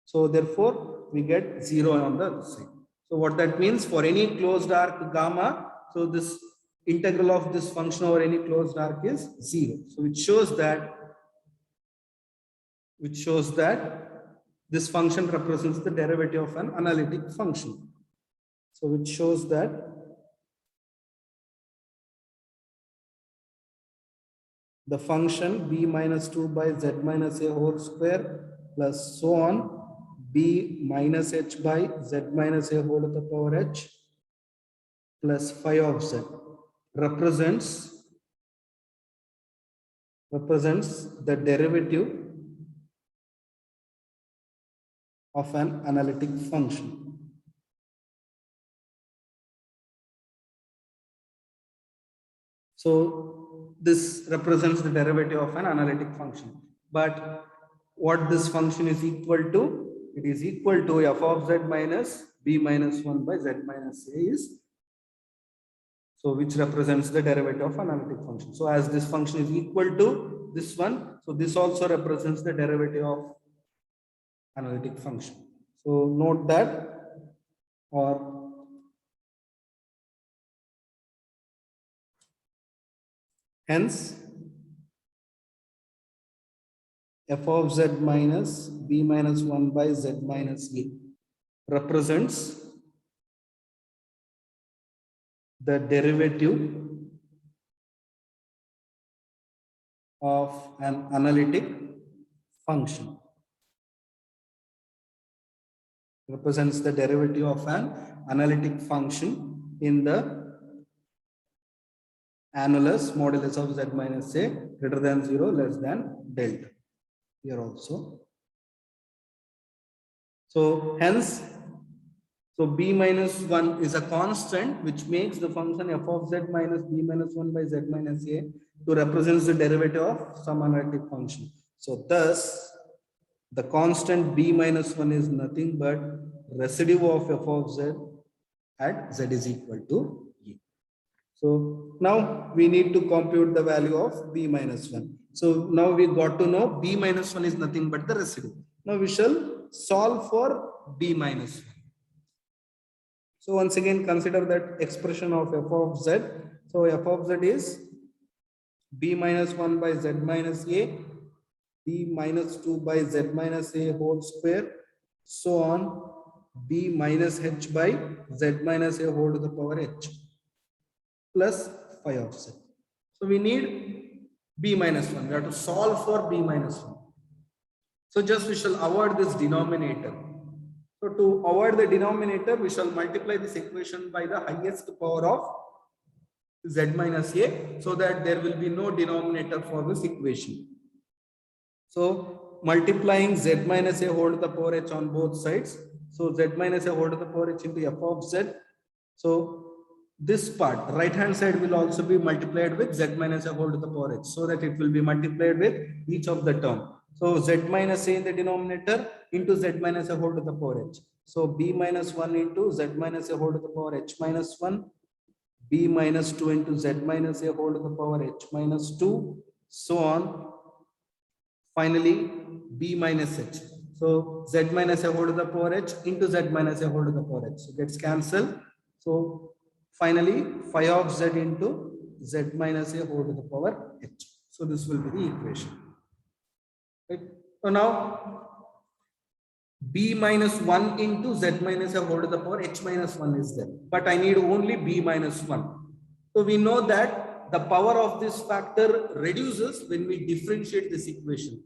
So therefore, we get 0 on the other side. So what that means, for any closed arc gamma, so this integral of this function over any closed arc is 0. So it shows that this function represents the derivative of an analytic function. So it shows that the function b minus 2 by z minus a whole square plus so on b minus h by z minus a whole to the power h plus phi of z represents the derivative of an analytic function. So this represents the derivative of an analytic function. But what this function is equal to, it is equal to f of z minus b minus 1 by z minus a is, so which represents the derivative of analytic function. So as this function is equal to this one, so this also represents the derivative of analytic function. So note that, or hence f of z minus b minus 1 by z minus a represents the derivative of an analytic function. Represents the derivative of an analytic function in the annulus modulus of z minus a greater than 0 less than delta. Here also. So hence, so b minus 1 is a constant which makes the function f of z minus b minus 1 by z minus a to represent the derivative of some analytic function. So thus, the constant b minus 1 is nothing but residue of f of z at z is equal to e. So now we need to compute the value of b minus 1. So now we got to know b minus 1 is nothing but the residue. Now we shall solve for b minus 1. So once again, consider that expression of f of z. So f of z is b minus 1 by z minus a, b minus 2 by z minus a whole square, so on b minus h by z minus a whole to the power h plus phi of z. So we need b minus 1. We have to solve for b minus 1. So just we shall avoid this denominator. So to avoid the denominator, we shall multiply this equation by the highest power of z minus a, so that there will be no denominator for this equation. So multiplying z minus a whole to the power h on both sides. So z minus a whole to the power h into f of z. So this part, right hand side, will also be multiplied with z minus a whole to the power h, so that it will be multiplied with each of the term. So z minus a in the denominator into z minus a whole to the power h. So b minus 1 into z minus a whole to the power h minus 1, b minus 2 into z minus a whole to the power h minus 2, so on. Finally, b minus h. So z minus a whole to the power h into z minus a whole to the power h. So gets cancelled. So finally, phi of z into z minus a whole to the power h. So this will be the equation. Right? So now b minus 1 into z minus a whole to the power h minus 1 is there, but I need only b minus 1. So we know that the power of this factor reduces when we differentiate this equation.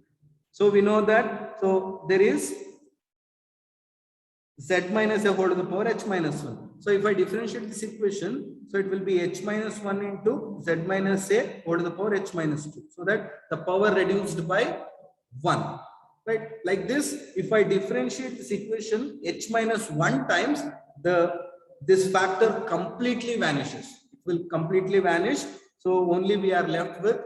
So we know that, so there is z minus a whole to the power h minus 1. So if I differentiate this equation, so it will be h minus 1 into z minus a whole to the power h minus 2. So that the power reduced by 1. Right? Like this, if I differentiate this equation h minus 1 times, this factor completely vanishes. It will completely vanish. So only we are left with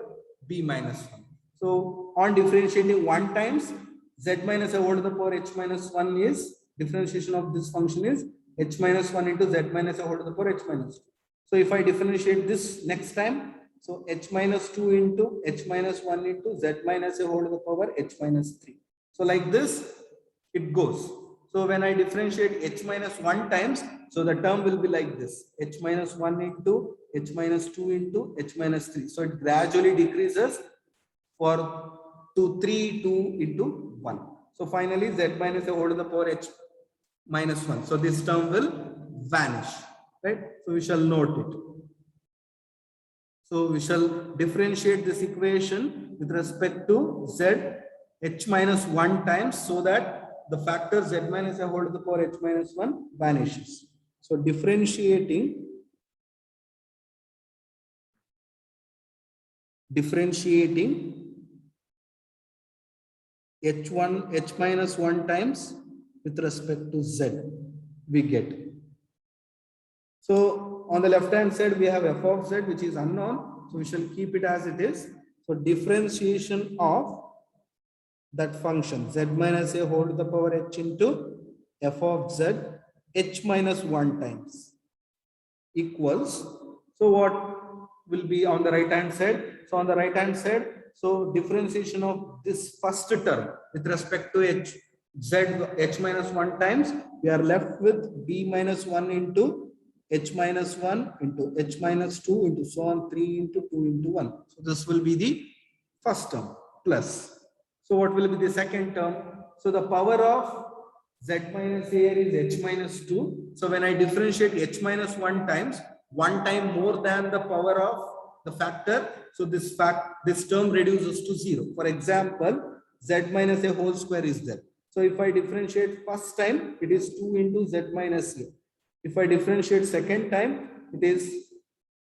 b minus 1. So on differentiating 1 times, z minus a whole to the power h minus 1 is, differentiation of this function is h minus 1 into z minus a whole to the power h minus 2. So if I differentiate this next time, so h minus 2 into h minus 1 into z minus a whole to the power h minus 3. So like this, it goes. So when I differentiate h minus 1 times, so the term will be like this, h minus 1 into h minus 2 into h minus 3. So it gradually decreases for 2, 3, 2 into 1. So finally, z minus a whole to the power h minus 1. So this term will vanish, right? So we shall note it. So we shall differentiate this equation with respect to z h minus 1 times, so that the factor z minus a whole to the power h minus 1 vanishes. So differentiating h minus 1 times with respect to z, we get. So on the left hand side, we have f of z, which is unknown. So we shall keep it as it is. So differentiation of that function z minus a whole to the power h into f of z h minus 1 times equals. So what will be on the right hand side? So on the right hand side, so differentiation of this first term with respect to h minus 1 times, we are left with b minus 1 into h minus 1 into h minus 2 into so on 3 into 2 into 1. So this will be the first term plus. So what will be the second term? So the power of z minus a is h minus 2. So when I differentiate h minus 1 times, 1 time more than the power of the factor, so this term reduces to 0. For example, z minus a whole square is there. So if I differentiate first time, it is 2 into z minus a. If I differentiate second time, it is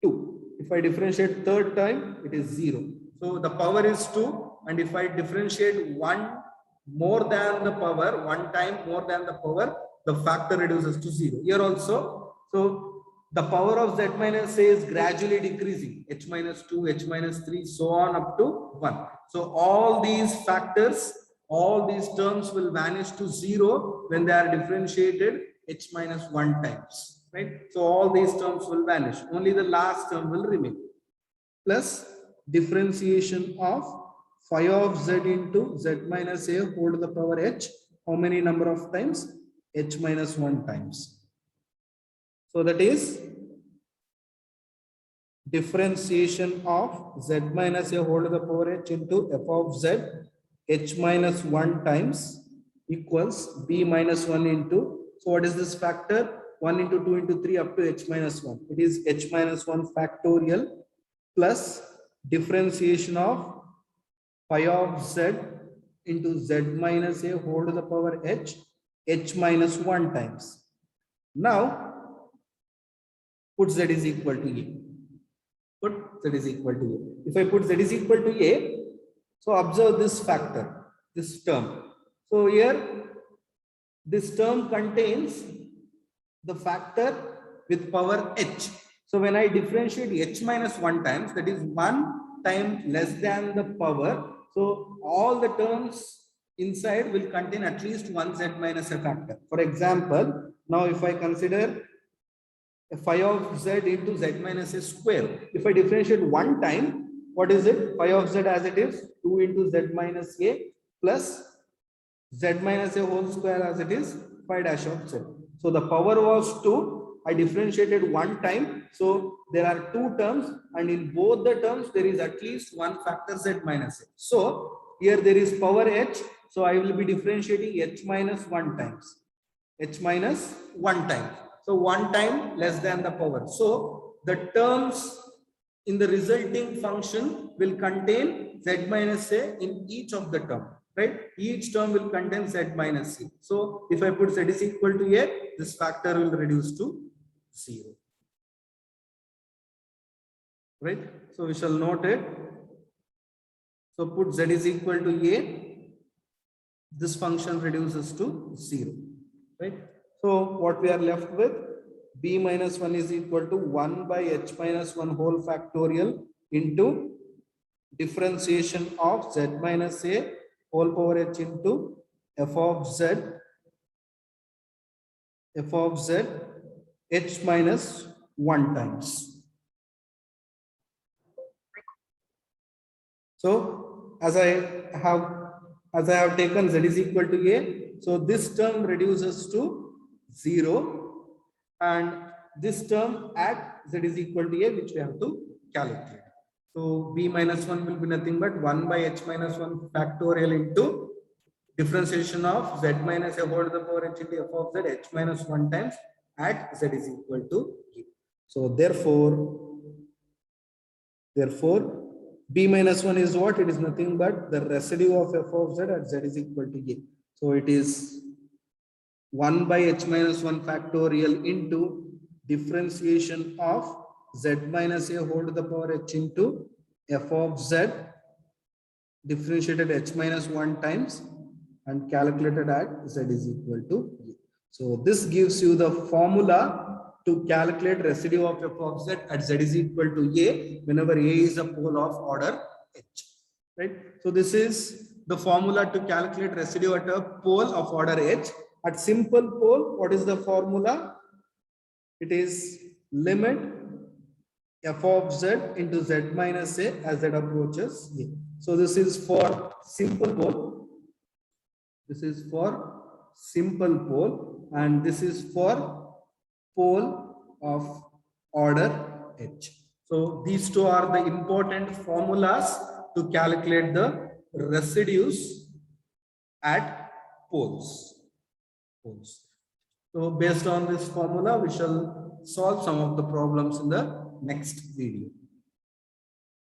2. If I differentiate third time, it is 0. So the power is 2. And if I differentiate 1 more than the power, 1 time more than the power, the factor reduces to 0. Here also, so the power of z minus a is gradually decreasing, h minus 2, h minus 3, so on up to 1. So all these factors, all these terms will vanish to 0 when they are differentiated h minus 1 times, right? So all these terms will vanish. Only the last term will remain. Plus differentiation of phi of z into z minus a whole to the power h. How many number of times? H minus 1 times. So that is differentiation of z minus a whole to the power h into f of z h minus 1 times equals b minus 1 into, so what is this factor? 1 into 2 into 3 up to h minus 1. It is h minus 1 factorial plus differentiation of phi of z into z minus a whole to the power h minus 1 times. Now put z is equal to a. Put z is equal to a. If I put z is equal to a, so observe this factor, this term. So here this term contains the factor with power h. So when I differentiate h minus 1 times, that is 1 time less than the power. So all the terms inside will contain at least one z minus a factor. For example, now if I consider phi of z into z minus a square, if I differentiate 1 time, what is it? Phi of z as it is 2 into z minus a plus z minus a whole square as it is phi dash of z. So the power was 2. I differentiated 1 time. So there are 2 terms, and in both the terms there is at least one factor z minus a. So here there is power h, so I will be differentiating h minus 1 times. H minus 1 time. So 1 time less than the power. So the terms in the resulting function will contain z minus a in each of the term, right? Each term will contain z minus c. So if I put z is equal to a, this factor will reduce to 0. Right? So we shall note it. So put z is equal to a, this function reduces to 0. Right? So what we are left with, b minus 1 is equal to 1 by h minus 1 whole factorial into differentiation of z minus a whole power h into f of z h minus 1 times. So as I have taken z is equal to a, so this term reduces to 0 and this term at z is equal to a, which we have to calculate. So b minus 1 will be nothing but 1 by h minus 1 factorial into differentiation of z minus a whole to the power h into f of z h minus 1 times at z is equal to a. So therefore b minus 1 is what? It is nothing but the residue of f of z at z is equal to a. So it is 1 by h minus 1 factorial into differentiation of z minus a whole to the power h into f of z differentiated h minus 1 times and calculated at z is equal to a. So this gives you the formula to calculate residue of f of z at z is equal to a whenever a is a pole of order h. Right? So this is the formula to calculate residue at a pole of order h. At simple pole, what is the formula? It is limit f of z into z minus a as z approaches a. So this is for simple pole. This is for simple pole and this is for pole of order h. So these two are the important formulas to calculate the residues at poles. So based on this formula, we shall solve some of the problems in the next video.